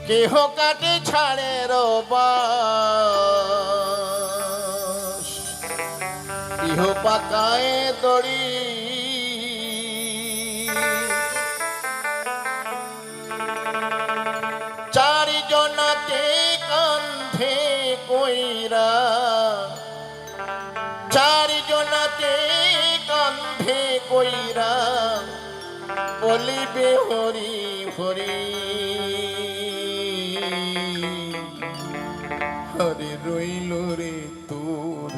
কেহ কাটে ছাড়ের বাস, ইহ পাকায় দড়ি। চারিজনাতে কান্ধে কইরা, চারিজনাতে কান্ধে কইরা বলিবে হরি হরি। হরে রইল রে তোর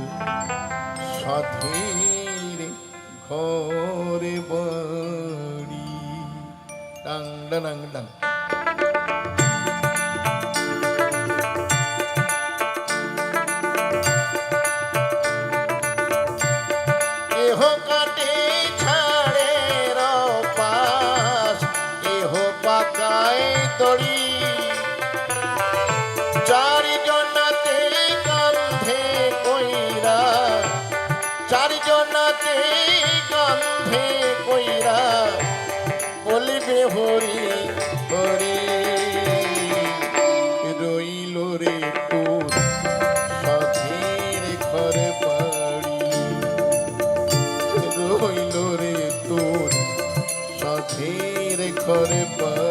সাধের ঘরে বাড়ি। ডাং ডাং ডাং। কেহ কাটে ছাড়ের পাশ, কেহ পাকায় দড়ি। চারিজনাতে কান্ধে কইরা, চারিজনাতে কান্ধে কইরা বলিবে হরি হরি। রইল রে তোর সাধের ঘরে বাড়ি, রইল রে তোর সাধের ঘরে বাড়ি।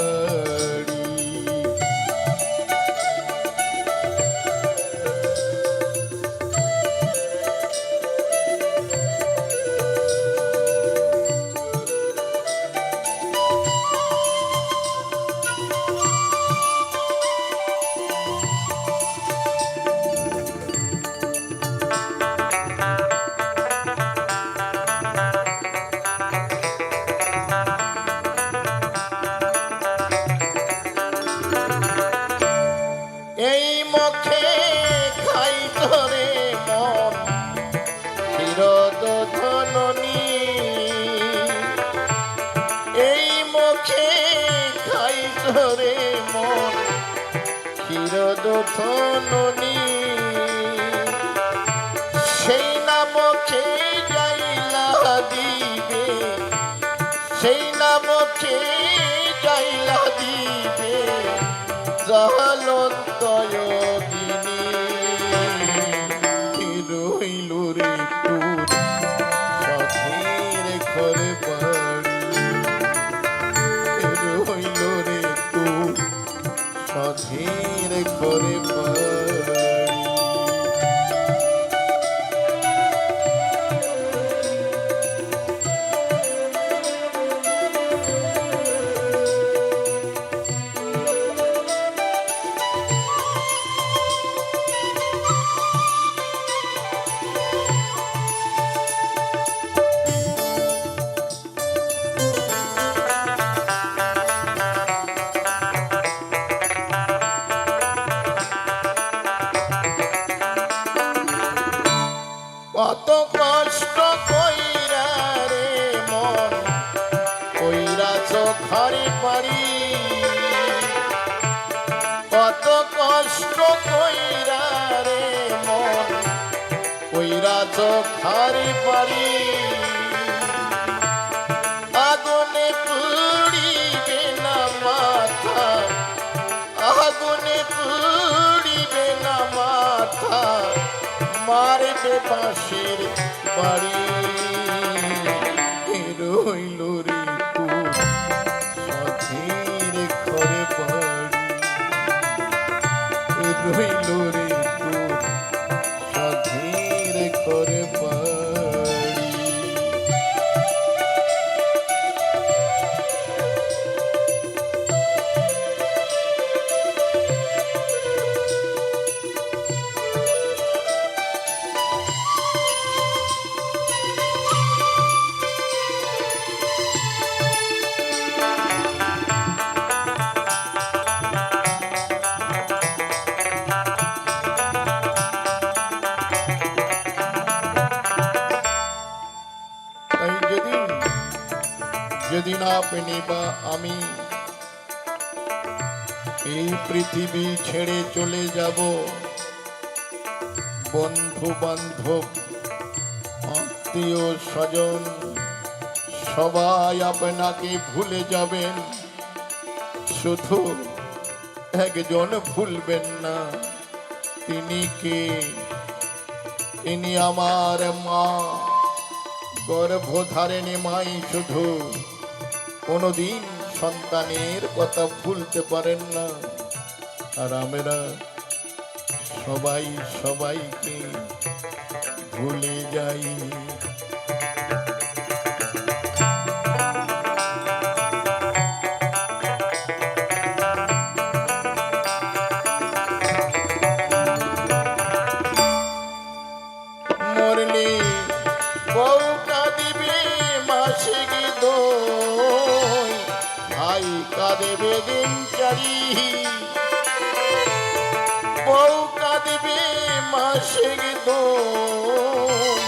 এই মুখে খাই ধরে মন চিরদ ধননি, এই মুখে খাই ধরে মন চিরদ ধননি। সেই নামকে যাইলা দিবে, সেই নামকে যাইলা দিবে জালন্ত যোগিনী। রইল রে তোর সাধের ঘরে বাড়ি, রইল রে তোর সাধের ঘরে বাড়ি। কত কষ্ট কইরা রে মন কইরাছ ঘরে বাড়ি, কত কষ্ট কইরা রে মন কইরাছ ঘরে বাড়ি। আগুনে পুড়িবে না মাথা, আগুনে পুড়িবে না মাথা, মারবে বাঁশের বাড়ি। রইল রে তোর সাধের ঘরে বাড়ি, রইল রে তোর সাধের ঘরে বাড়ি। যেদিন আপনি বা আমি এই পৃথিবী ছেড়ে চলে যাব, বন্ধু বান্ধব আত্মীয় স্বজন সবাই আপনাকে ভুলে যাবেন। শুধু একজন ভুলবেন না। তিনি কে? তিনি আমার মা, গর্ভধারিণী মাই। শুধু কোনোদিন সন্তানের কথা ভুলতে পারেন না। আর আমরা সবাই সবাইকে ভুলে যাই। মরলে বউ কাঁদিবে মাসিক দই, ভাই কাঁদেবে দিন চারি। বউ কাঁদিবে মাসিক দই,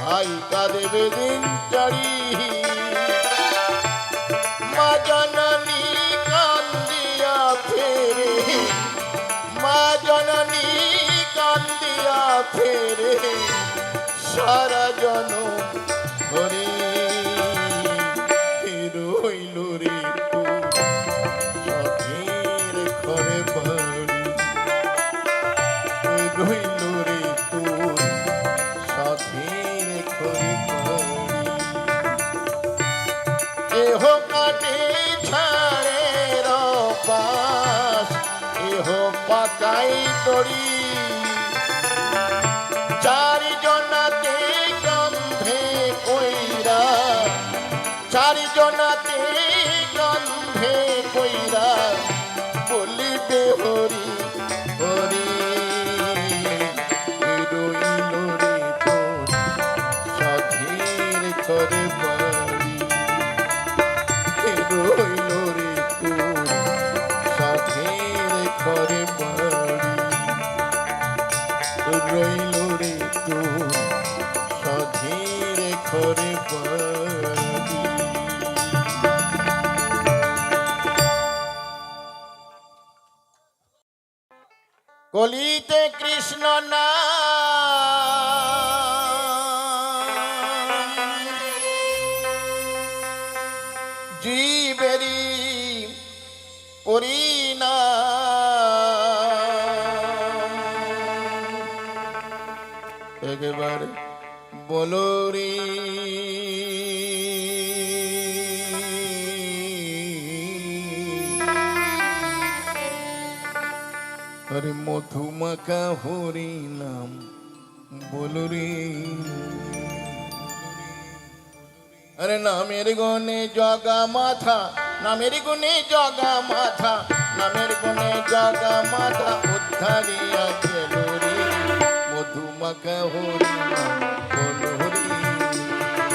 ভাই কাঁদেবে দিন চারি। মা জননী কান্দিয়া ফেরে, মা জননী কান্দিয়া ফেরে সারা জনম ধরে। রইল রে তোর সাথের ঘরে বাড়ি, রইল রে তোর সাথের ঘরে বাড়ি। এহ কাটে ছাড়ে রপাস, এহ পাকাই তরি। চারি জনাতে গন্ধে কইরা, চারি জনাতে গন্ধে কইরা বলিবে হরি হরি। রইল রে তোর সাধের ঘরে বাড়ি, রইল রে তোর সাধের ঘরে বাড়ি, রইল রে তোর সাধের ঘরে বাড়ি। কলিতে কৃষ্ণ নাম, জীবেরি পরিণাম। একবার বলো রে আরে মধুমাখা হরি নাম বলো রে। আরে নামের গুণে জগা মাথা, নামের গুণে জগা মাথা, নামের গুণে জগা মাথা উদ্ধারিয়া গেল রে। মধুমাখা হরি নাম বলো হরি,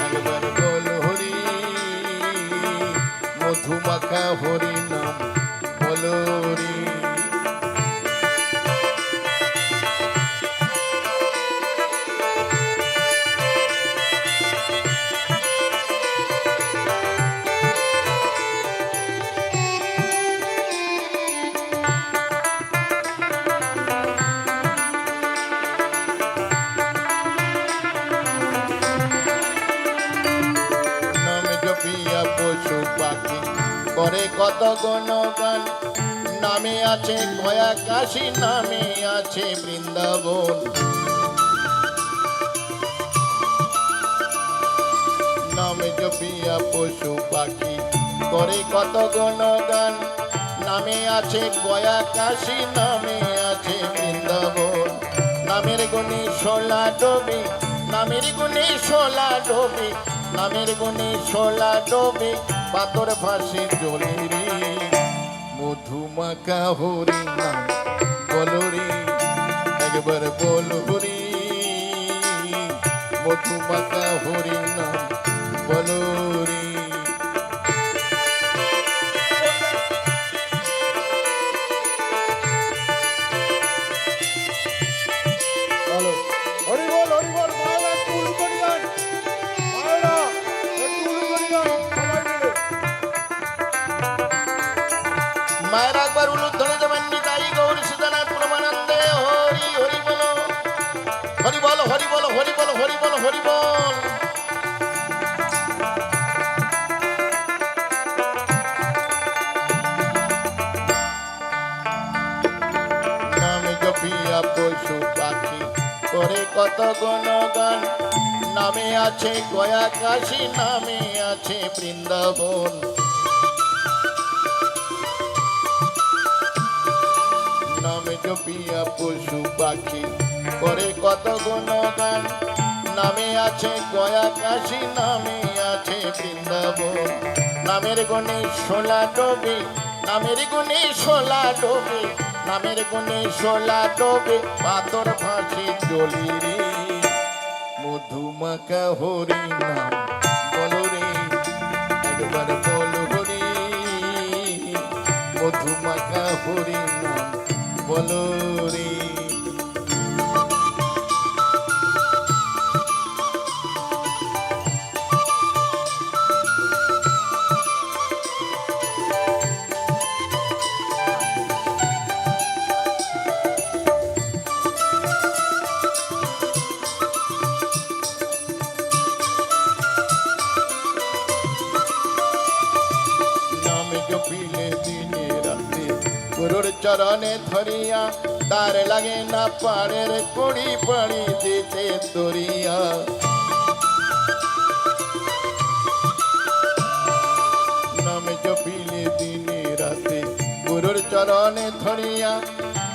একবার বলো হরি। মধুমাখা হরি নাম বলো রে। পশু পাখি করে কত গুণগান, নামে আছে কয়া কাশী, নামে আছে বৃন্দাবন। নামে জপিয়া পশু পাখি করে কত গুণগান, নামে আছে কয়া কাশী, নামে আছে বৃন্দাবন। নামের গুণে সোলা ডোবে, নামের গুণে সোলা ডোবে, নামের গুণে সোলা ডোবে পাথর ফাঁসি জলে রে। মধুমাখা হরি নাম বলো রে, একবার বলো রে। মধুমাখা হরি নাম বলো রে। হরি বল হরি বল। মায়েরা একটু উলু করে যান, মায়েরা একটু উলু করে যান সবাই মিলে। মায়েরা একবার উলুদ ধরে যাবেন। নিতাই গৌর সীতানাথ প্রমানন্দে হরি হরি বলো, হরি বল হরি বল হরি বল হরি বল হরি বল। জপিয়া পশু পাখি করে কত গুণগান নামে আছে গয়া কাশী নামে আছে বৃন্দাবন নামে জপিয়া পশু পাখি করে কত গুণগান নামে আছে গয়া কাশী নামে আছে বৃন্দাবন নামের গুণে শোলা ডোবে নামের গুণে শোলা ডোবে নামের গুণে শোলা ডোবে পাথর ফাঁসি জলি রে মধুমাখা হরি নাম বলো রে একবার বলো হরি মধুমাখা হরি নাম বলো রে জপিলে দিনে রাতে গুরুর চরণে ধরিয়া তার লাগে না পাড়ের কুড়ি পাড়ি দিতে দরিয়া নামে জপিলে দিনে রাতে গুরুর চরণে ধরিয়া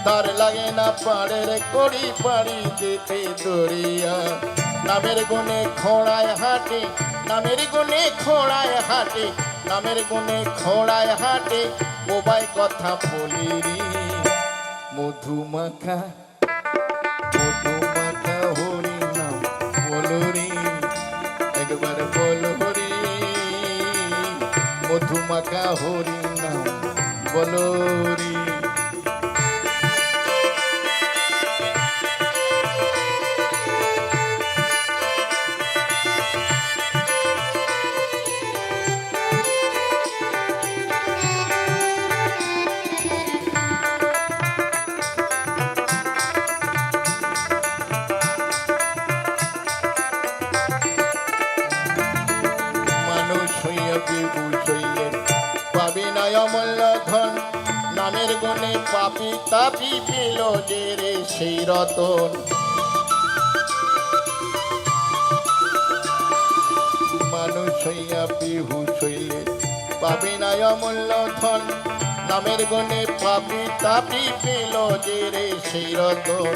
তার লাগে না পাড়ের কুড়ি পাড়ি দিতে দরিয়া নামের গুণে খোড়ায় হাটে নামের গুণে খোড়ায় হাটে নামের গুণে খোড়ায় হাটে বোবাই কথা বলি রে মধুমাখা হরি নাম বলো রে একবার বলো হরি মধুমাখা হরি নাম বলো রে পাবি না অমূল্য ধন নামের গুণে পাপি তাপি পেল যে রে সেই রতন মানুষ হইয়া বিহু শৈলে পাবি না অমূল্য ধন নামের গুণে পাপি তাপি পেল যে রে সেই রতন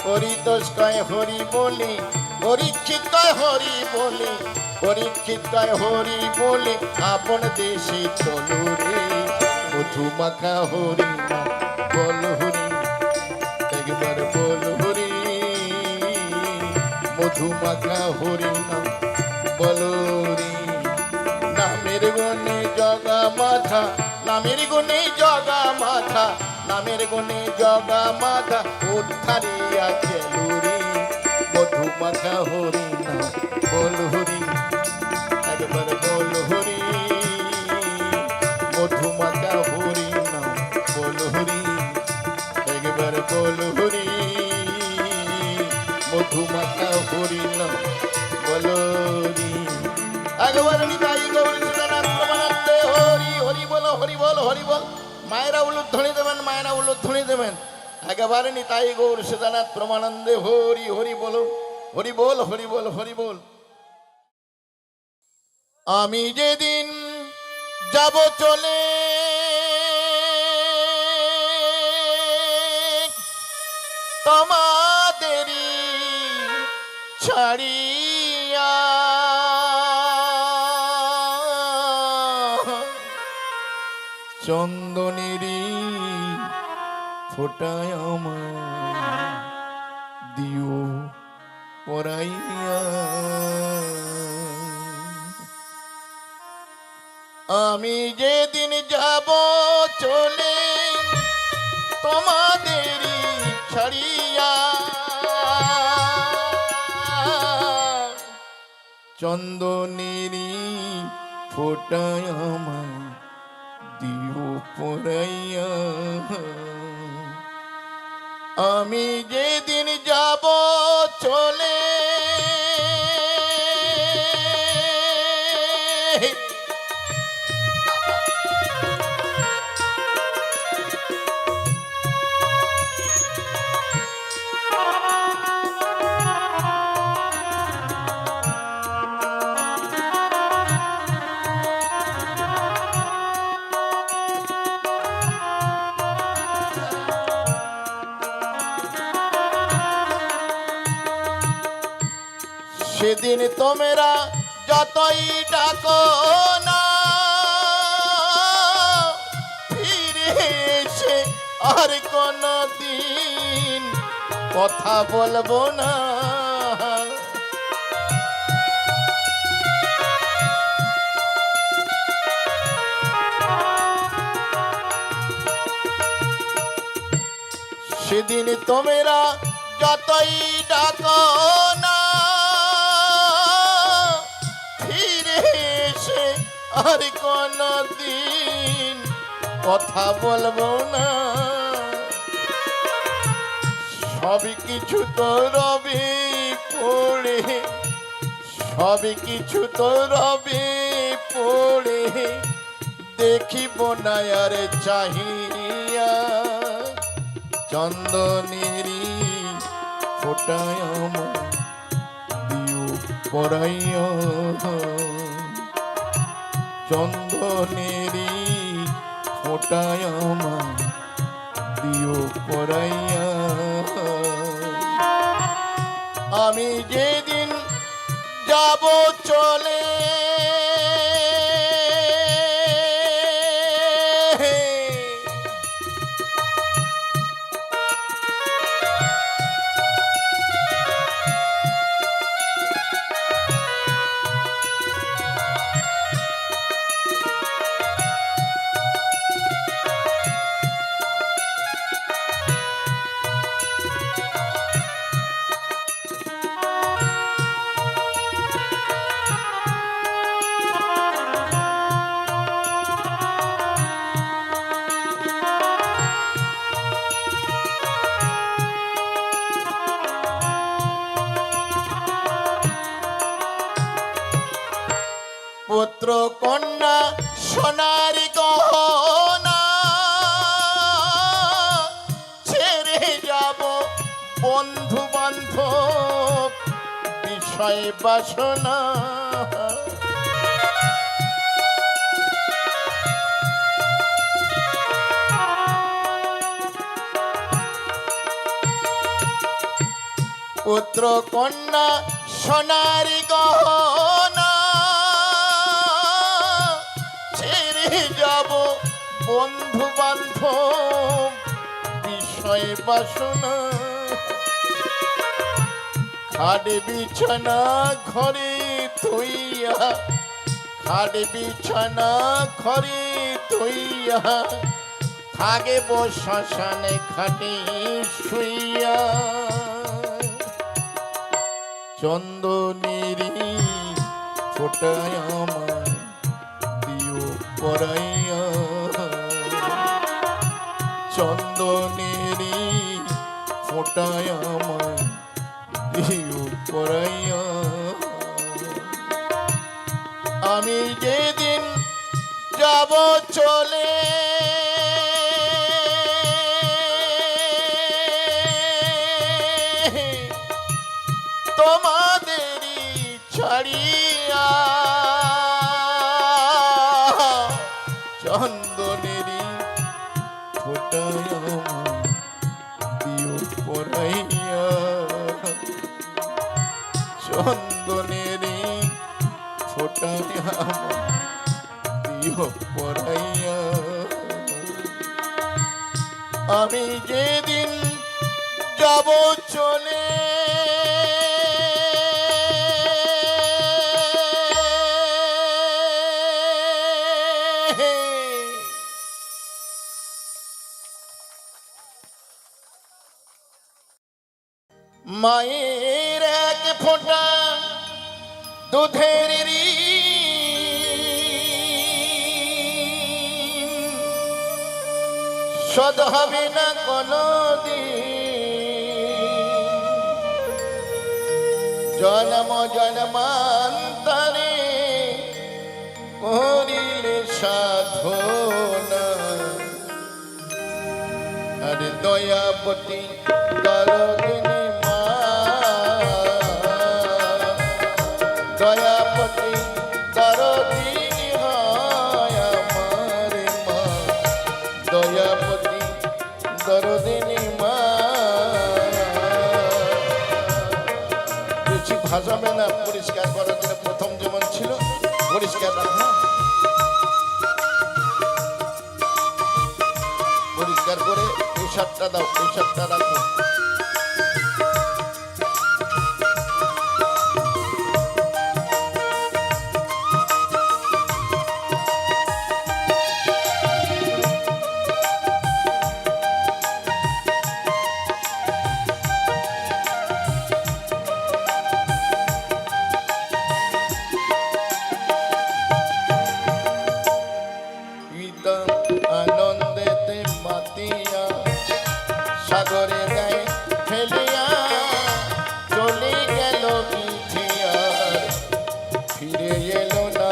পরিতোষ কয় হরি বলে পরীক্ষিত কয় হরি বলে পরীক্ষিত কয় হরি বলে আপন দেশে চলো রে মধুমাখা হরি না বল হরি একবার বল হরি মধুমাখা হরি না বল রে নামের গুণে জগা মাথা নামের গুণে জগা মাথা নামের গুণে জগা মাথা উদ্ধারিয়া চলো রে মধুমাখা হরি না বল হরি একবার বল হরি মধুমাখা হরি না বল হরি একবার বল হরি মধুমাখা হরি না বল হরি একবার নিতাই গৌরী সুতরাং প্রমানন্দে হরি হরি বল হরি বল হরি বল মায়েরা উলুধ্বনি দেবেন মায়েরা উলুধ্বনি দেবেন একেবারে নিতাই গৌর সীতানাথ প্রমানন্দে হরি হরি বলো হরি বল হরি বল হরি বল আমি যেদিন যাব চলে তোমাদেরই ছাড়িয়া চন্দনেরই ফোটায় আমার দিও পরাইয়া আমি যেদিন যাব চলে তোমাদেরই ছাড়িয়া চন্দনেরই ফোটায় আমার দিও পরাইয়া আমি যেদিন যাব চলে সেদিন তোমরা যতই ডাকো না ফিরে এসে আর কোনো দিন কথা বলবো না। সেদিন তোমরা যতই ডাকো না ফিরে এসে আর কোনো দিন কথা বলবো না। সব কিছু তো রবে পড়ে, সব কিছু তো রবে পড়ে, দেখিব না আর চাহিয়া। চন্দনেরি ফোটায় দিও পরাইয়া, চন্দনেরি ফোটায় দিও পরাইয়া। আমি যেদিন যাব চলে পুত্র কন্যা সোনার গহনা ছেড়ে যাব, বন্ধু বান্ধব বিষয় বাসনা। পুত্র কন্যা সোনার গহনা ছেড়ে যাব, বন্ধু বান্ধব বিষয় বাসনা। খাট বিছানা ঘরে থইয়া, খাট বিছানা ঘরে থইয়া, থাকব শ্মশানে খাটে শুইয়া। চন্দনেরি ফোটায় আমায় দিও পরাইয়া, চন্দনেরি ফোটায় আমায় দিও পরাইয়া। আমি যেদিন যাব চলে তোমাদেরই ছাড়িয়া, চন্দনেরি ফোটায় দিও পরাইয়া, চন্দনেরি ফোটায় দিও পরাইয়া। আমি যেদিন যাব চলে মায়ের এক ফোঁটা দুধের শোধ হবে না কোনো দিন। জন্ম জন্মান্তরে করিলে সাধনা, আর দয়াবতী দরদিনী মা, দয়াবতী দরদিনী হয় আমার মা, দয়াবতী দরদিনী মা। ভাসাবে না, পরিষ্কার করার জন্য প্রথম যেমন ছিল পরিষ্কার রাখা, পরিষ্কার করে পেশাবটা দাও, পেশাবটা রাখো। আনন্দেতে মাতিয়া সাগরে গায়ে ফেলিয়া চলে গেল পিছিয়া, ফিরে এলো না।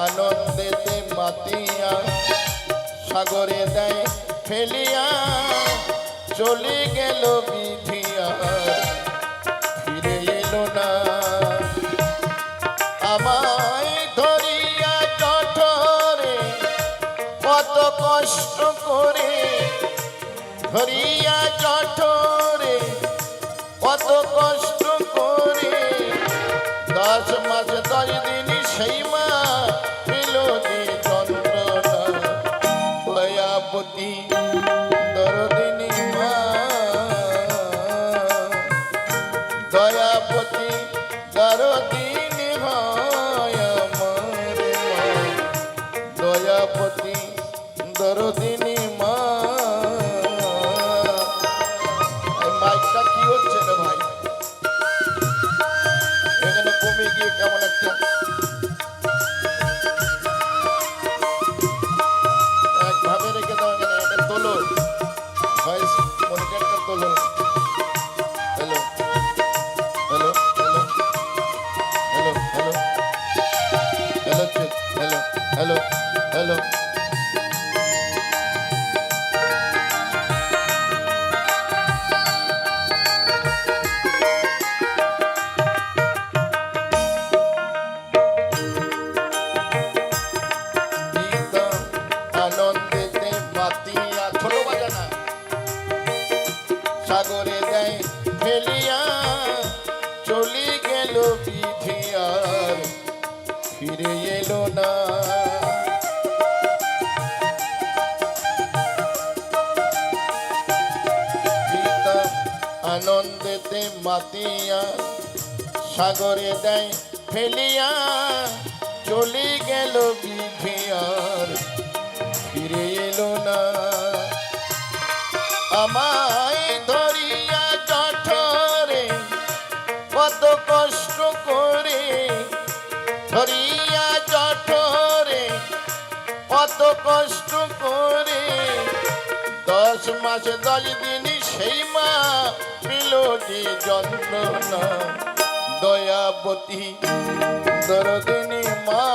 আনন্দেতে মাতিয়া সাগরে দেয় ফেলিয়া চলে গেল বিধিয়া, ফিরে এলো না। আমায় ধরিয়া জঠরে কত কষ্ট করে, ধরিয়া জঠরে কত কষ্ট করে, 10 মাস 10 দিন সেই মা পেল যে যন্ত্রণা। দয়াবতী দরদিনী মা, দয়াবতী দরদিনী হয় আমার মা, দয়াবতী দরদিনী মা। এই মাইকটা কি হচ্ছে রে ভাই? এখানে কমে গিয়ে কেমন একটা একভাবে রেখে দাও, এখানে এটা তোলো, ভয়েস মনিটরটা তোলো। Hello hello hello hello hello hello check, hello hello hello. আনন্দেতে মাতিয়া, ছোট বাজানা, সাগরে দেয় ফেলিয়া চলে গেল বিধিয়ার, ফিরে এলো না। পিতা আনন্দেতে মাতিয়া সাগরে দেয় ফেলিয়া চলে গেল বিধিয়ার, ফিরে এলো না। আমায় ধরিয়া জঠরে কত কষ্ট করে, ধরিয়া জঠরে কত কষ্ট করে, 10 মাস 10 দিন সেই মা পেল যে যন্ত্রণা। দয়াবতী দরদিনী মা,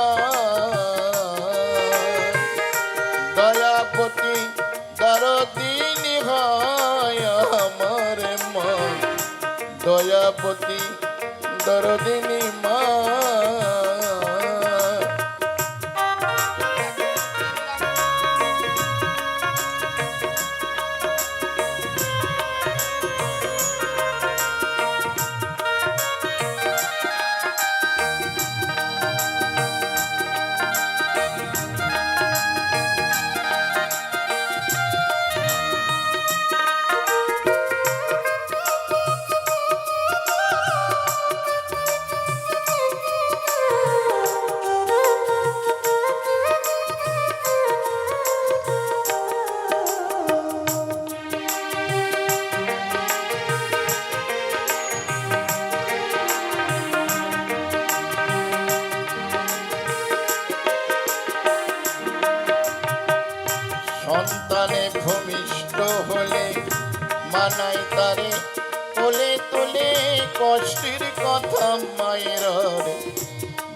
দয়াবতী দরদিনী হয় আমার মা, দয়াবতী দরদিনী মা। সন্তানে ভূমিষ্ঠ হলে মানাই তারে তোলে তোলে, কষ্টের কথা মায়ের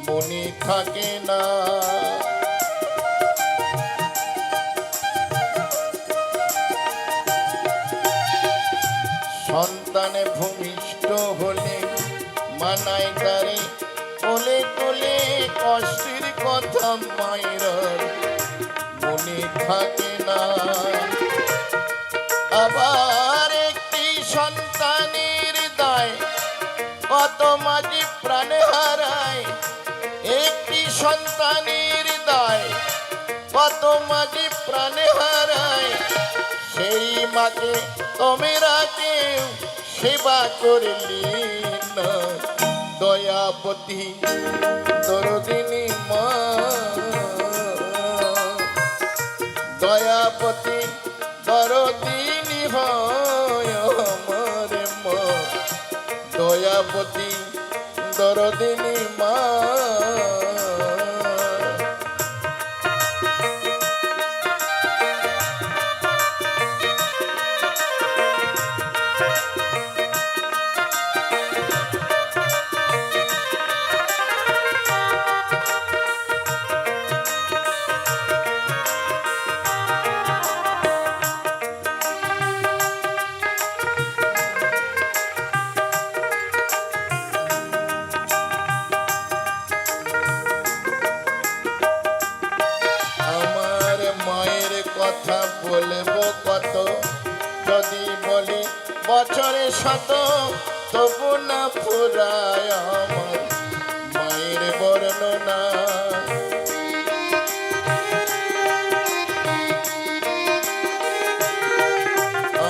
মনে থাকে না। সন্তানে ভূমিষ্ঠ হলে মানাই তারে তোলে তোলে, কষ্টের কথা মায়ের উনি থাকে না। আবার একটি সন্তানের দায় কত মাঝি প্রাণ হারায়, একটি সন্তানের দায় কত মাঝি প্রাণ হারায়, সেই মাকে তোমরা কেউ সেবা করলি না। দয়াবতী দরদিনী মা, দয়াবতী দরদিনী হয় আমার মা, দয়াবতী দরদিনী মা। আমার মায়ের কথা বলবো কত, যদি বলি বছরে শত তবু না ফুরায় আমার মায়ের বর্ণনা।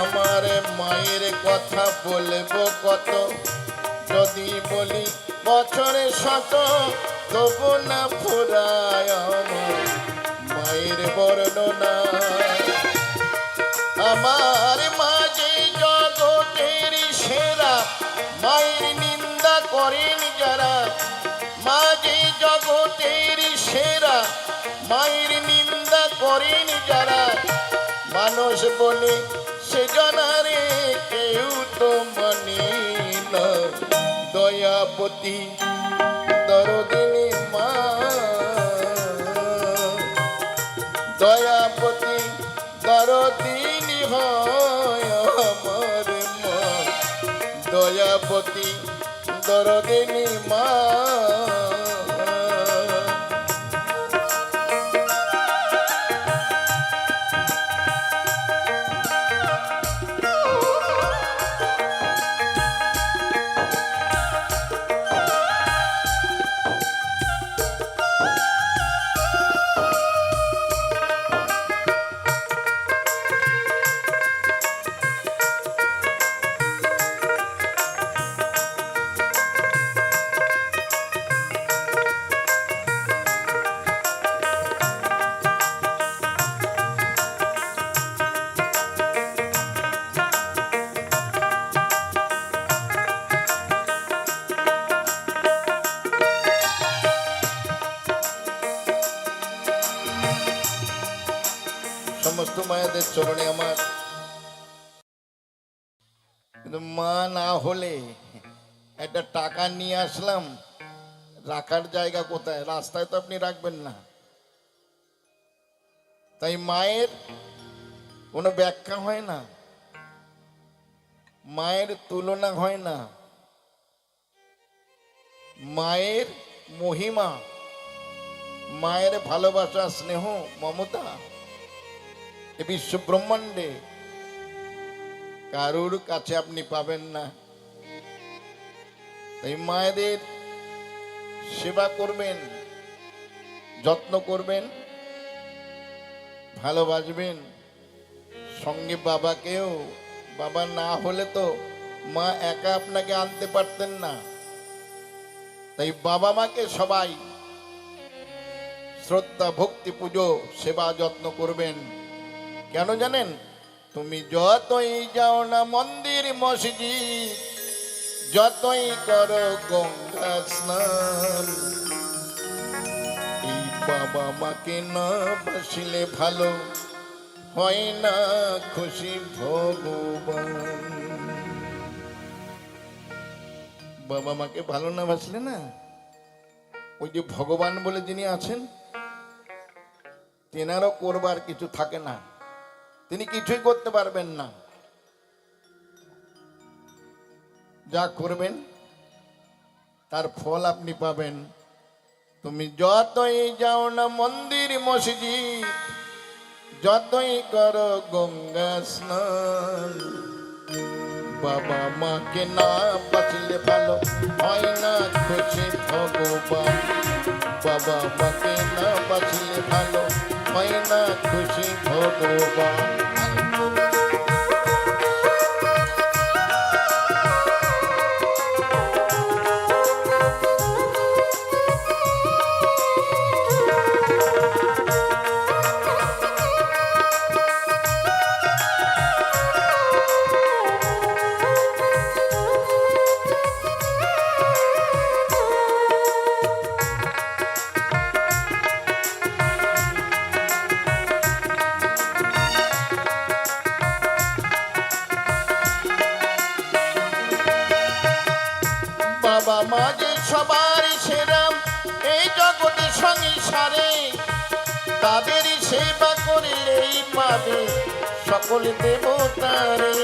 আমার মায়ের কথা বলবো কত, যদি বলি বছরে শত তবু না ফুরায় আমার মায়ের বর্ণনা। আমার মা যে জগতের সেরা, মায়ের নিন্দা করেন যারা, মা যে জগতের সেরা, মায়ের নিন্দা করেন যারা, মানুষ বলে সে জনারে কেউ তো মানে না। দয়াবতী দরদিনী মা, দয়াবতী দরদিনী হয় আমার মা, দয়াবতী দরদিনী মা। সমস্ত মায়েদের চরণে আমার, কিন্তু মা না হলে একটা টাকা নিয়ে আসলাম, রাখার জায়গা কোথায়? রাস্তায় তো আপনি রাখবেন না। তাই মায়ের কোনো ব্যাখ্যা হয় না, মায়ের তুলনা হয় না। মায়ের মহিমা, মায়ের ভালোবাসা, স্নেহ, মমতা এ বিশ্ব ব্রহ্মাণ্ডে কারুর কাছে আপনি পাবেন না। তাই মায়েদের সেবা করবেন, যত্ন করবেন, ভালোবাসবেন। সঙ্গে বাবাকেও, বাবা না হলে তো মা একা আপনাকে আনতে পারতেন না। তাই বাবা মাকে সবাই শ্রদ্ধা, ভক্তি, পুজো, সেবা, যত্ন করবেন। কেন জানেন? তুমি যতই যাও না মন্দির মসজিদ, যতই করো গঙ্গা স্নান, এই বাবা মাকে না বাসিলে ভালো হয় না খুশি ভগবান। বাবা মাকে ভালো না বাসলে না, ওই যে ভগবান বলে যিনি আছেন, তেনারও করবার কিছু থাকে না, তিনি কিছুই করতে পারবেন না। যা করবেন তার ফল আপনি পাবেন। তুমি যতই যাও না মন্দির মসজিদ, যতই করো গঙ্গা স্নান, বাবা মাকে না বাঁচলে ভালো হয় না খুশি ভগবান। বাবা মাকে না বাঁচলে ভালো হয় না খুশি ভগবান। বাবা মা যে সবার সেরাম এই জগতে সংসারে, তাদেরই সেবা করলেই পাবে সকল দেবতারে।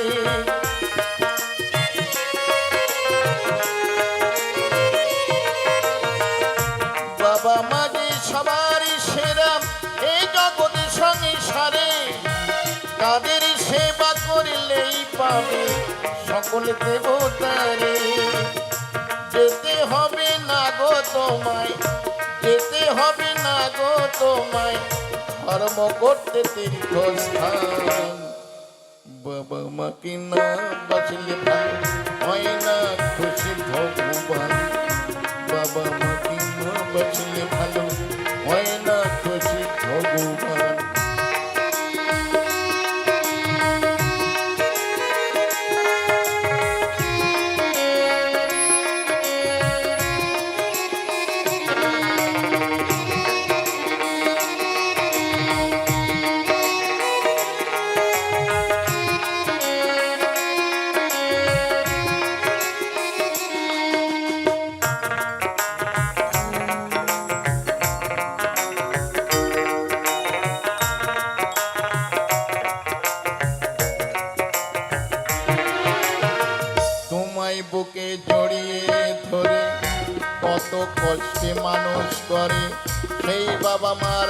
বাবা মা যে সবার সেরাম এই জগতে সংসারে, তাদেরই সেবা করলেই পাবে সকল দেবতারে। যেতে হবে না গো তোমায়, যেতে হবে না গো তোমায় ধর্ম করতে তীর্থস্থান। বাবা মাকে না বাঁচলে ভালো হয় না খুশি ভগবান। বাবা মাকে না বাঁচলে ভালো হয় না খুশি ভগবান। বুকে জড়িয়ে ধরে কত কষ্টে মানুষ করে, সেই বাবা মার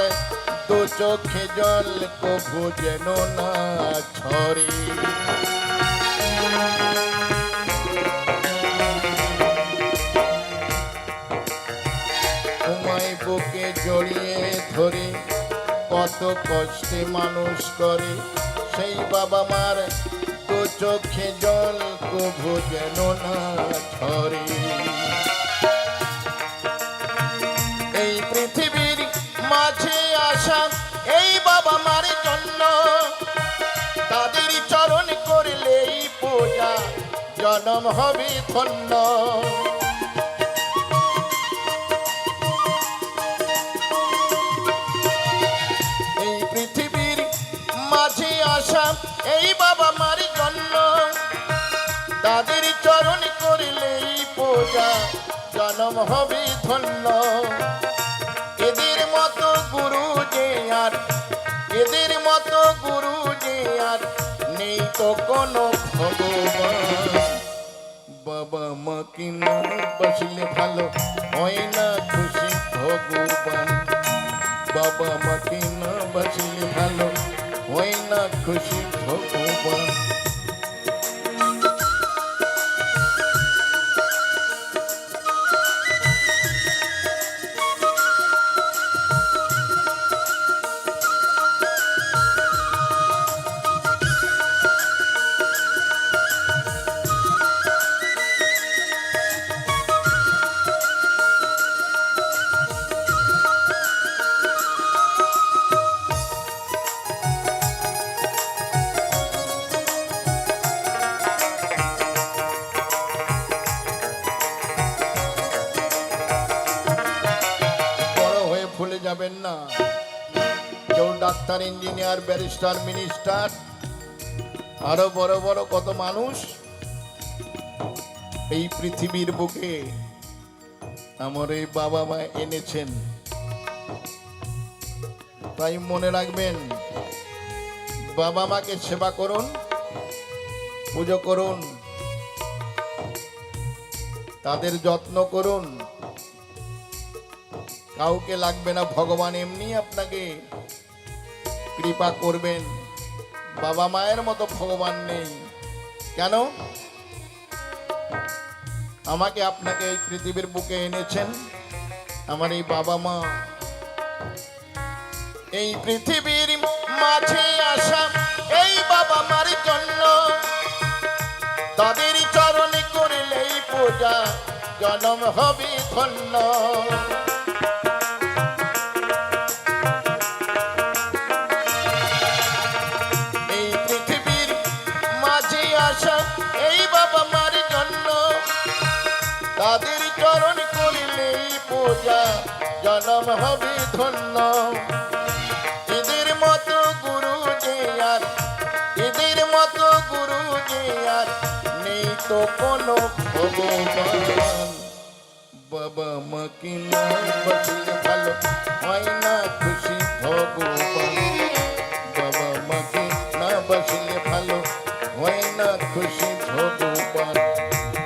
দু চোখে জল কভু যেন না ঝরে। তোমায় বুকে জড়িয়ে ধরে কত কষ্টে মানুষ করে, সেই বাবা মার দু চোখে জল কভু যেন না ঝরে। এই পৃথিবীর মাঝে আসা এই বাবা মার জন্য, তাদের চরণ করলেই পূজা জনম হবে ধন্য। এই পৃথিবীর মাঝে আসা এই বাবা মার জন্য, তাদের চরণ করলেই পূজা জনম হবে ধন্য। এদের মতো গুরু যে আর, এদের মতো গুরু যে আর নেই তো কোনো ভগবান। বাবা মাকে না বাঁচলে ভালো হয় না খুশি ভগবান। বাবা মাকে না বাঁচলে ভালো হয় না খুশি ভগবান। যাবেন না, কেউ ডাক্তার, ইঞ্জিনিয়ার, ব্যারিস্টার, মিনিস্টার, আরো বড় বড় কত মানুষ এই পৃথিবীর বুকে আমার এই বাবা মা এনেছেন। তাই মনে রাখবেন, বাবা মাকে সেবা করুন, পুজো করুন, তাদের যত্ন করুন। কাউকে লাগবে না, ভগবান এমনি আপনাকে কৃপা করবেন। বাবা মায়ের মতো ভগবান নেই। কেন? আমাকে আপনাকে এই পৃথিবীর বুকে এনেছেন আমার এই বাবা মা। এই পৃথিবীর মাঝে আসা এই বাবা মার জন্য, তাদের চরণে করলেই পূজা জনম হবে ধন্য। এই পৃথিবীর মাঝে আসা এই বাবা মার জন্য, তাদের চরণ করলেই পূজা জনম হবে ধন্য। এদের মতো গুরু যে আর, এদের মতো গুরু যে আর নেই তো কোনো ভগবান। বাবা মাকে না বাঁচলে ভালো হয় না খুশি ভগবান। বাবা মাকে না বাঁচলে ভালো হয় না খুশি ভগবান।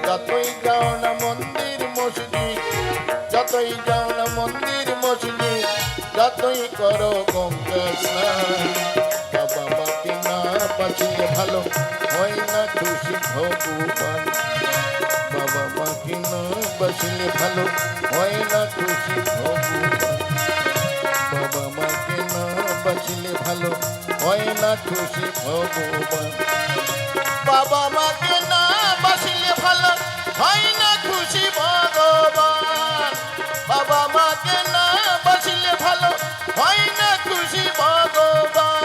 যতই যাও না মন্দির মসজিদ, যতই যাও না মন্দির মসজিদ, যতই করো গঙ্গা স্নান, বাবা মাকে না বাঁচলে ভালো হয় না খুশি ভগবান। বাবা মাকে না বাঁচলে ভালো হয় না খুশি ভগবান। বাবা মাকে না বাঁচলে ভালো হয় না খুশি ভগবান। বাবা মাকে না বাঁচলে ভালো হয় না খুশি ভগবান। বাবা মাকে না বাঁচলে ভালো হয় না খুশি ভগবান।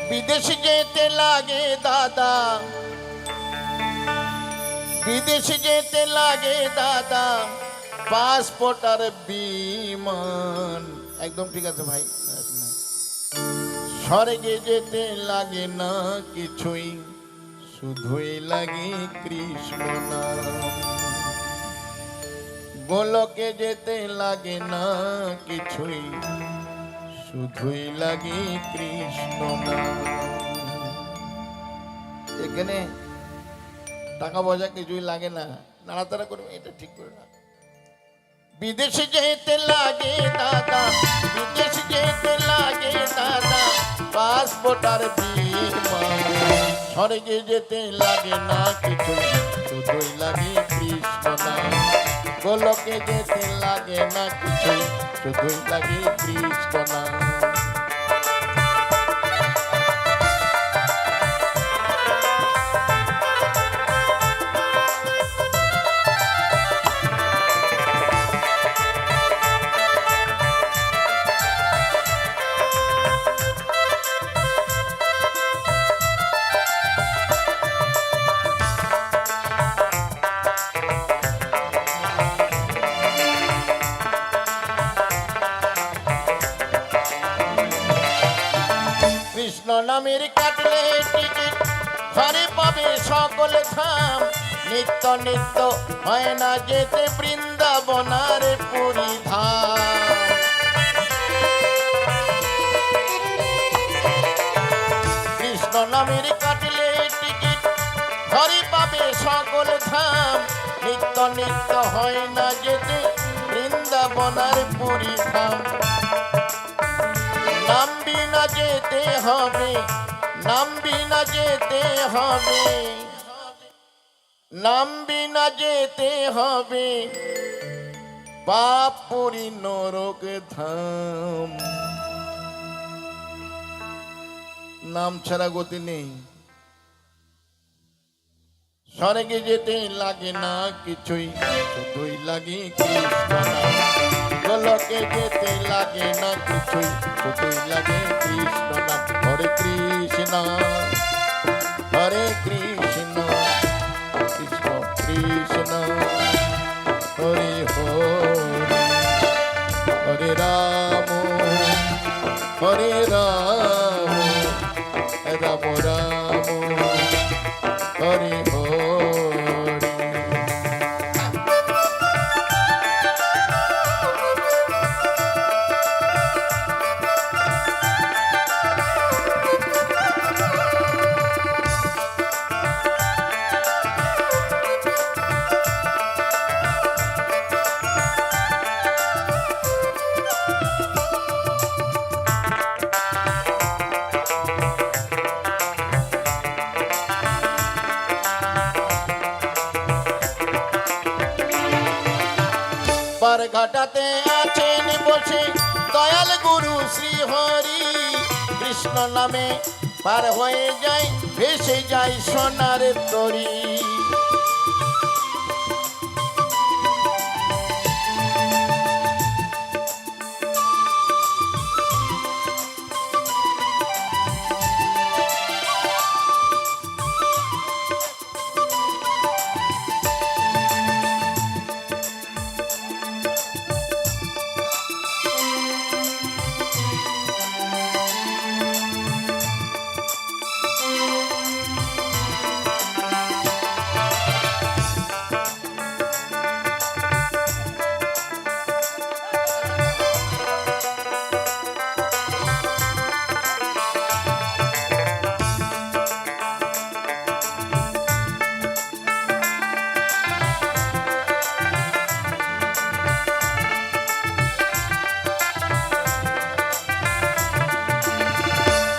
বিদেশ যেতে লাগে দাদা, বিদেশ যেতে লাগে দাদা, পাসপোর্ট আর বিমান। একদম ঠিক আছে ভাই। স্বর্গে যেতে লাগে না কিছুই, শুধুই লাগে কৃষ্ণ নাম। গোলকে যেতে লাগে না কিছুই, শুধুই লাগে কৃষ্ণ নাম। এখানে টাকা পয়সা কিছুই লাগে না, নাড়াতাড়া করবে, এটা ঠিক করে না। বিদেশে যেতে লাগে দাদা, বিদেশ যেতে লাগে দাদা, পাসপোর্ট আর বিমান। স্বর্গে যেতে লাগে না কিছু, শুধুই লাগে কৃষ্ণ নাম। গোলকে যেতে লাগে না কিছু, শুধুই লাগে কৃষ্ণ নাম। কৃষ্ণ নামের কাটলে টিকিট ঘরে পাবে সকল ধাম। নিত্য নিত্য হয় না যেতে বৃন্দাবনার পুরী ধাম। কৃষ্ণ নামের কাটলে টিকিট ঘরে পাবে সকল ধাম। নিত্য নিত্য হয় না যেতে বৃন্দাবনার পুরী ধাম। নাম বিনা যেতে হবে, নাম বিনা যেতে হবে, নাম বিনা যেতে হবে পাপ পুরী নরক ধাম। নাম ছাড়া গতি নেই। স্বর্গে যেতে লাগে না কিছুই, শুধুই লাগে কৃষ্ণ নাম। গোলকে যেতে লাগে না কিছুই, শুধুই লাগে কৃষ্ণ নাম। হরে কৃষ্ণ হরে কৃষ্ণ, কৃষ্ণ কৃষ্ণ হরে হরে, হরে রাম হরে রাম, রাম রাম হরে হরে। ঘাটাতে আছেন বসে দয়াল গুরু শ্রী হরি, কৃষ্ণ নামে পার হয়ে যায় ভেসে যায় সোনার তরী।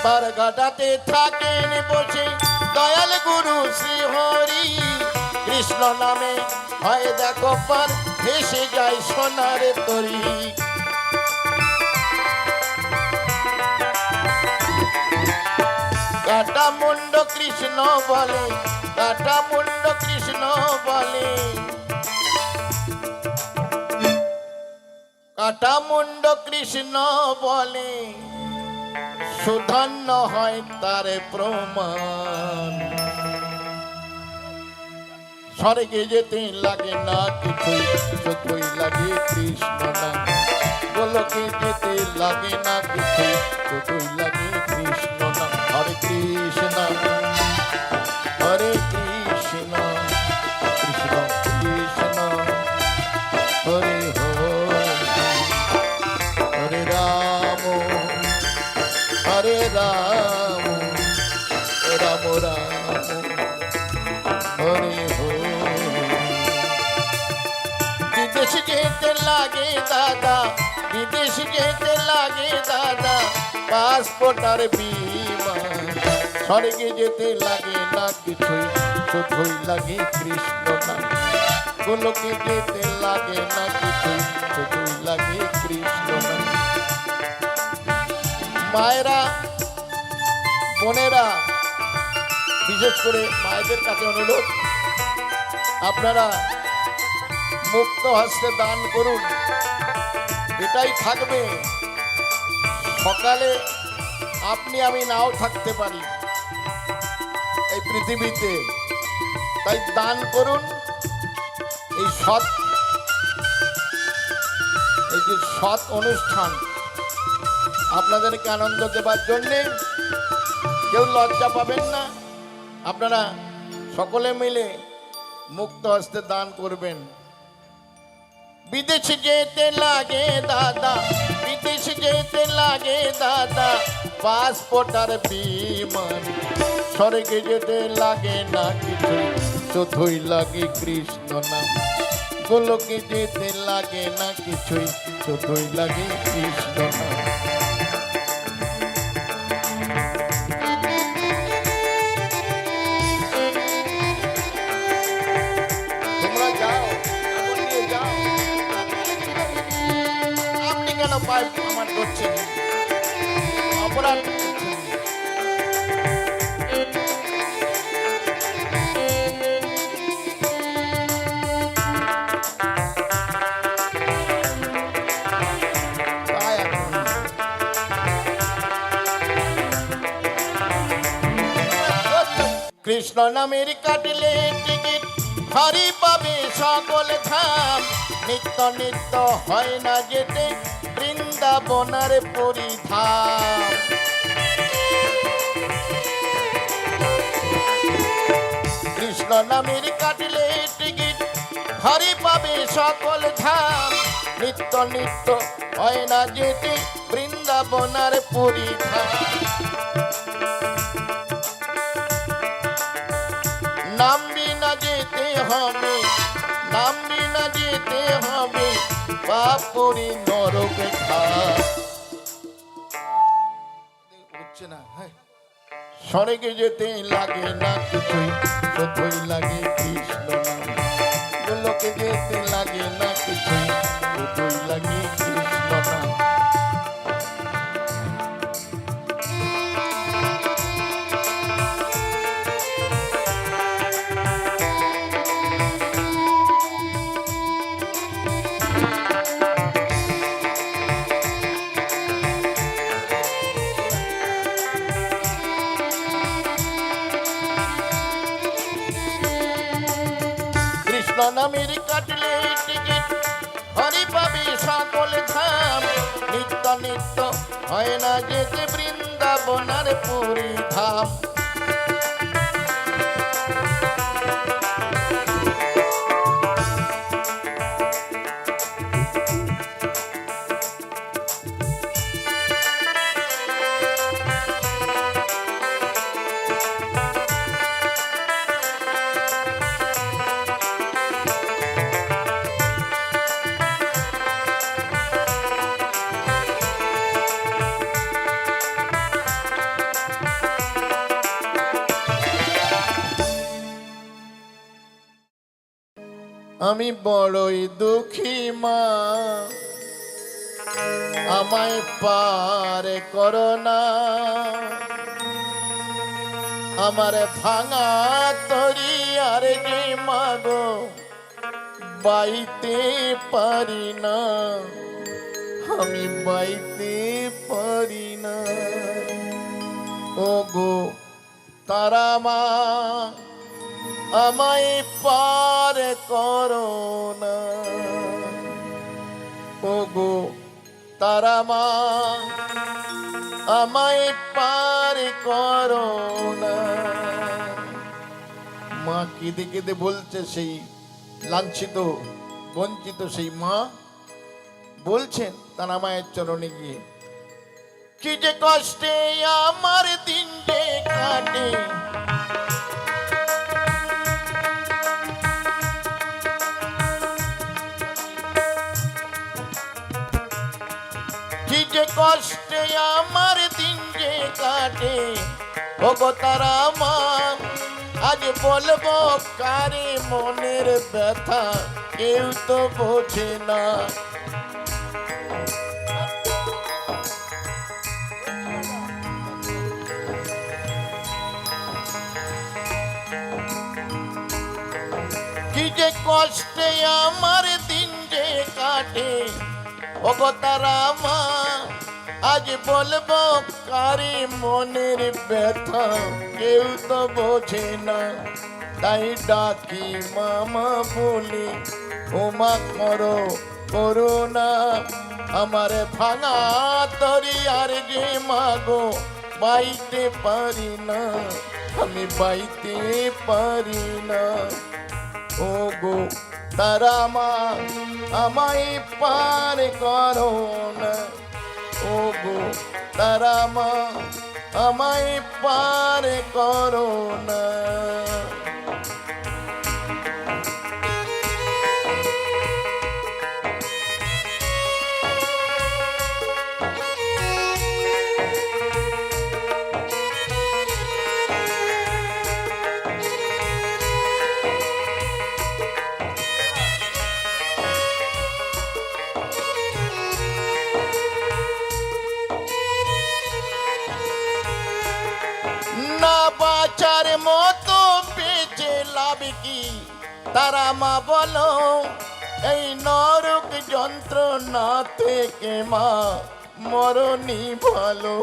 পার ঘাটাতে থাকেন বসে দয়াল গুরু শ্রী হরি, কৃষ্ণ নামে হয় দেখো পার ভেসে যায় সোনার তরী। কাটা মুন্ড কৃষ্ণ বলে, কাটা মুন্ড কৃষ্ণ বলে, কাটা মুন্ড কৃষ্ণ বলে, সুধন্য হয় তার প্রমাণ। স্বর্গে যেতে লাগে না কিছুই, শুধুই লাগে কৃষ্ণ নাম। গোলকে যেতে লাগে না কিছুই, শুধুই লাগে কৃষ্ণ নাম। হরে কৃষ্ণ হরে কৃষ্ণ কৃষ্ণ কৃষ্ণ হরে হরে, হরে রাম হরে রাম রাম রাম হরে হরে। বিদেশ যেতে লাগে দাদা, বিদেশ যেতে লাগে দাদা, পাসপোর্ট আর বিমান। স্বর্গে যেতে লাগে না কিছুই, শুধুই লাগে কৃষ্ণ নাম। গোলকে যেতে লাগে না কিছুই, শুধুই লাগে কৃষ্ণ নাম। মায়েরা বোনেরা, বিশেষ করে মায়েদের কাছে অনুরোধ, আপনারা মুক্ত হস্তে দান করুন। এটাই থাকবে, সকালে আপনি আমি নাও থাকতে পারি এই পৃথিবীতে, তাই দান করুন। এই সৎ, এই যে সৎ অনুষ্ঠান আপনাদেরকে আনন্দ দেবার জন্যে, কেউ লজ্জা পাবেন না। আপনারা সকলে মিলে মুক্ত হস্তে দান করবেন। বিদেশ যেতে লাগে দাদা, বিদেশ যেতে লাগে দাদা, পাসপোর্ট আর বিমান। স্বর্গে যেতে লাগে না কিছুই, শুধুই লাগে কৃষ্ণ নাম। গোলকে যেতে লাগে না কিছুই, শুধুই লাগে কৃষ্ণ নাম। আমার করছে অপরাধ। কৃষ্ণ নামের কাটলে টিকিট, হরি পাবে সকল ধাম। নিত্য নিত্য হয় না যেতে বৃন্দাবনার পরিধাম। কৃষ্ণ নামের কাটলে টিকিট, হরি পাবে সকল ধাম। নিত্য নিত্য হয় না যেতে বৃন্দাবনার পরিধাম। নাম বিনা যেতে হবে, নাম বিনা যেতে হবে, বাপুরি নরক হচ্ছে না। স্বর্গে যেতে লাগে না কিছুই, শুধুই লাগে কৃষ্ণ নাম। গোলকে যেতে লাগে না কিছুই, শুধুই ননামির কাটলে টিকিট হরি পাবি সকল ধাম নিত্য নিত্য হয় না যেতে বৃন্দাবনার পুরী ধাম আমি বড়ই দুঃখী মা আমায় পার করো না আমার ভাঙা তরি আর যে মাগো বাইতে পারি না আমি বাইতে পারি না ও গো তারা মা আমায় পার করো না ও গো তারা মা আমায় পার করো না মা কেঁদে কেঁদে বলছে সেই লাঞ্ছিত বঞ্চিত সেই মা বলছেন তারা মায়ের চরণে গিয়ে কি যে কষ্টে আমার দিন যে কাটে কি যে কষ্টে আমার দিন যে কাটে ও গো তারা মা আজ বলবো কারে মনের ব্যথা কেউ তো বোঝে না কি যে কষ্টে আমার দিন যে কাটে ও গো তারা মা আজ বলবো কারে মনের ব্যথা কেউ তো বোঝে না তাই ডাকি মামা বলি ওমা করো করুণা আমার ভাঙা তরি আর যে মাগো বাইতে পারি না আমি বাইতে পারি না ও গো তারা মা আমায় পার করো না ও গো তারা মা আমায় পার করো না না বাঁচার মতো বেঁচে লাভ কি তারা মা বলো এই নরক যন্ত্রণা থেকে মা মরণই ভালো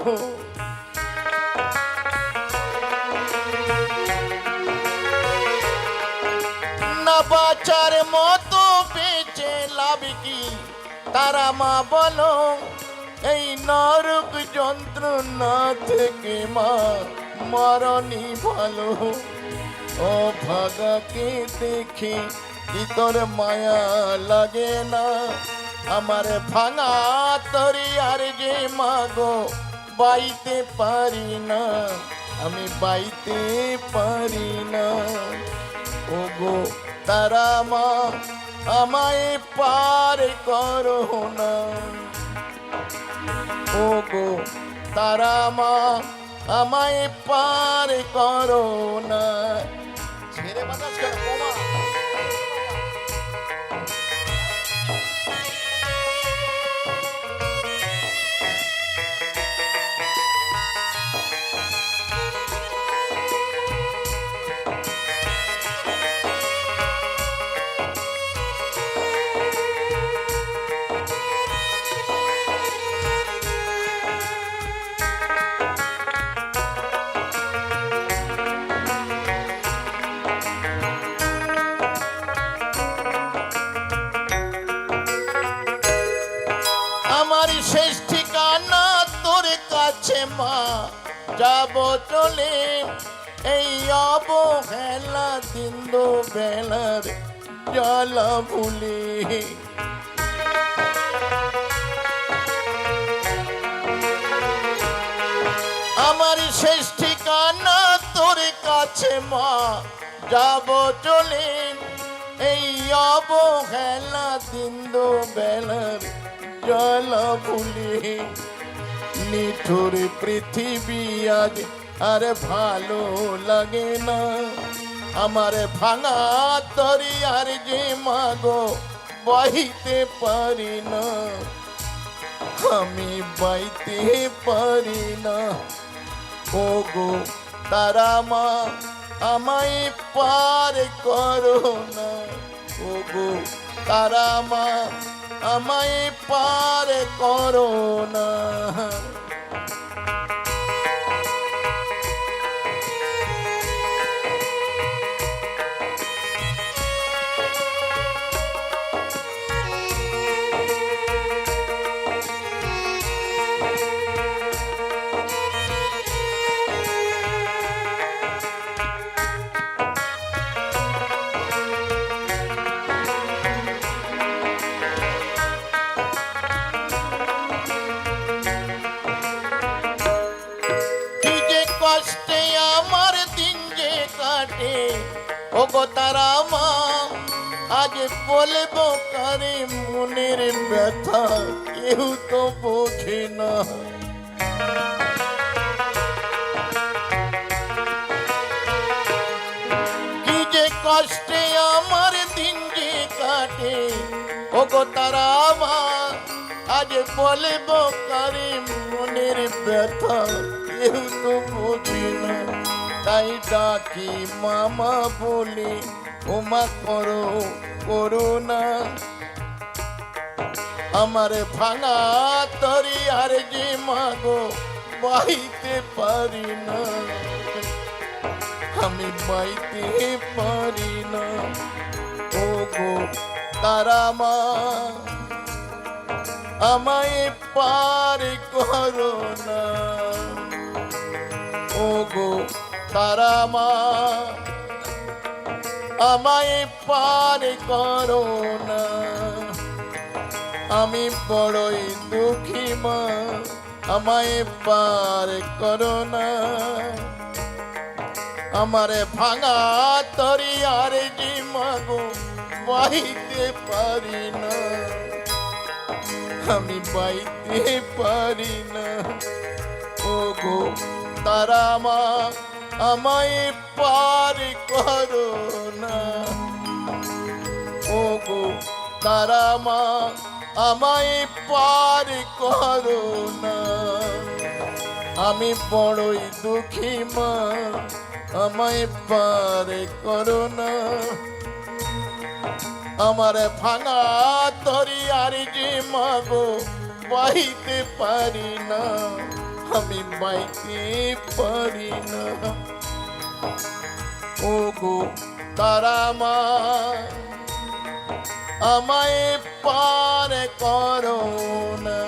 না বাঁচার মতো বেঁচে লাভ কি তারা মা বলো এই নরক যন্ত্রণা থেকে মা মরণই ভালো ও ভাগাকে দেখে কি তোর মায়া লাগে না আমার ভাঙা তরি আর যে মাগো বাইতে পারি না আমি বাইতে পারি না ও গো তারা মা আমায় পার করো না ও গো তারা মা আমায় পার করো না ছেড়ে বাতাস কেন বোমা কাছে মা যাব চলে, এই অবহেলা দিন বেলার জ্বালা ভুলে। আমার শেষ ঠিকানা তোর কাছে মা যাব চলে, এই অবহেলা দিন বেলার জ্বালা ভুলে। নিঠুর পৃথিবী আজ আর ভালো লাগে না, আমার ভাঙা তরি আর যে মাগো বহিতে পারি না, আমি বাইতে পারি না। ও গো তারা মা আমায় পার করো না, ও গো তারা মা আমায় পার করো না। কষ্টে আমার দিন যে কাটে, ও গো তারা মা আজ বলবো কারে মনের ব্যথা, কেউ তো বোঝে না। কি যে কষ্টে আমার দিন যে কাটে, ও গো তারা মা আজ বলবো কারে মনের ব্যথা, কেউ তো বোঝে না। তাই ডাকি মামা বলে ওমা করো করুণা, আমার ভাঙা তরি আর যে মাগো বাইতে পারি না, আমি বাইতে পারি না। ও গো তারা মা আমায় পার করো না, ও গো তারা মা আমায় পার করো না। আমি বড়ই দুঃখী মা আমায় পার করো না, আমার ভাঙা তরি আর যে মাগো বাইতে পারি না, আমি বাইতে পারি না। ও গো তারা মা আমায় পার করো না, ও গো তারা মা আমায় পার করো না। আমি বড়ই দুঃখী মা আমায় পার করো না, আমার ভাঙা তরি আর যে মাগো বাইতে পারি না, আমি বাইতে পারি না। ও গো তারা মা আমায় পার করো না।